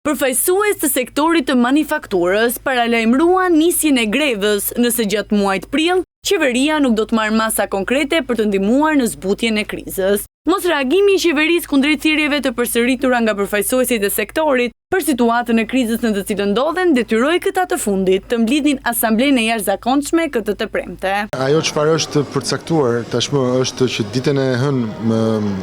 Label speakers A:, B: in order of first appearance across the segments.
A: Përfaqësues të sektorit të manifakturës paralajmëruan nisjen e grevës nëse gjatë muajit prill qeveria nuk do të marrë masa konkrete për të ndihmuar në zbutjen e krizës. Mosreagimi i qeverisë kundrejt thirrjeve të përsëritura nga përfaqësuesit e sektorit për situatën e krizës në të cilën ndodhen detyroi këta të fundit të mblidhin asamblenë e jashtëzakonshme këtë të premte.
B: Ajo çfarë është përcaktuar tashmë është që ditën e hënë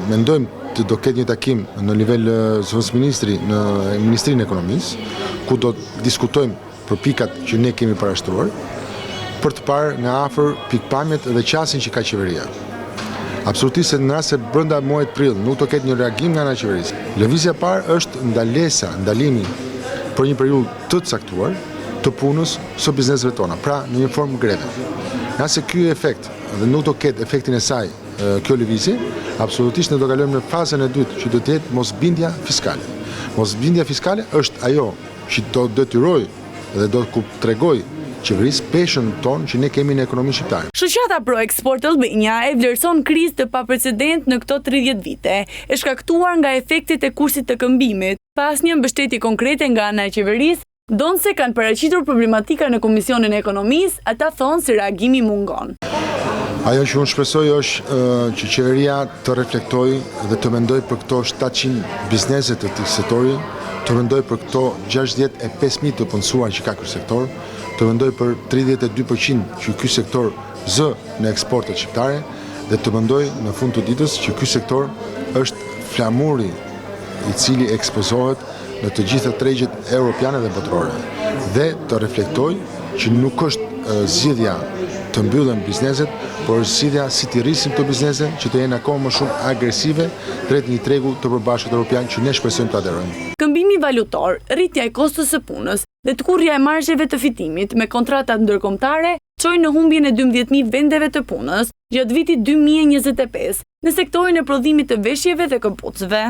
B: mendojmë të do ketë një takim në nivel zëvendës ministri në Ministrinë e Ekonomisë, ku do të diskutojmë për pikat që ne kemi parashtruar, për të parë nga afër pikpamjet dhe qasjen që ka qeveria. Absolutisht se në rast se brenda muajit prill nuk do ketë një reagim nga ana e qeverisë. Lëvizja e parë është ndalimi për një periudhë të caktuar të punës së bizneseve tona, pra në një formë greve. Nëse ky efekt dhe nuk do ketë efektin e saj kjo lëvizje, absolutisht ne do kalojmë në fazën e dytë që do të jetë mosbindja fiskale. Mosbindja fiskale është ajo që do detyroj dhe do të tregoj qeverisë peshën tonë që ne kemi në ekonominë shqiptare.
A: Shoqata Pro Export Albania e vlerëson krizë të paprecedent në këto 30 vite, e shkaktuar nga efektet e kursit të këmbimit. Pas një mbështetje konkrete nga ana e qeverisë, donse kanë paraqitur problematika në Komisionin e Ekonomisë, ata thonë se reagimi mungon.
B: Ajo që unë shpresoj është që qeveria të reflektojë dhe të mendojë për këto 700 biznese të këtij sektori, të mendojë për këto 65.000 të punësuar që ka ky sektor, të mendojë për 32% që ky sektor zë në eksportet shqiptare dhe të mendojë në fund të ditës që ky sektor është flamuri i cili ekspozohet në të gjitha tregjet europiane dhe botërore dhe të reflektojë që nuk është zgjidhja të mbyllen bizneset, por zgjidhja si të rrisim të biznese që të jenë akoma më shumë agresive drejt një tregu të përbashkët evropian që ne shpresojmë të aderojmë.
A: Këmbimi valutor, rritja e kostos së punës dhe tkurrja e marzheve të fitimit me kontratat ndërkombëtare çojnë në humbjen e 12.000 vendeve të punës gjatë vitit 2025 në sektorin e prodhimit të veshjeve dhe këpucëve.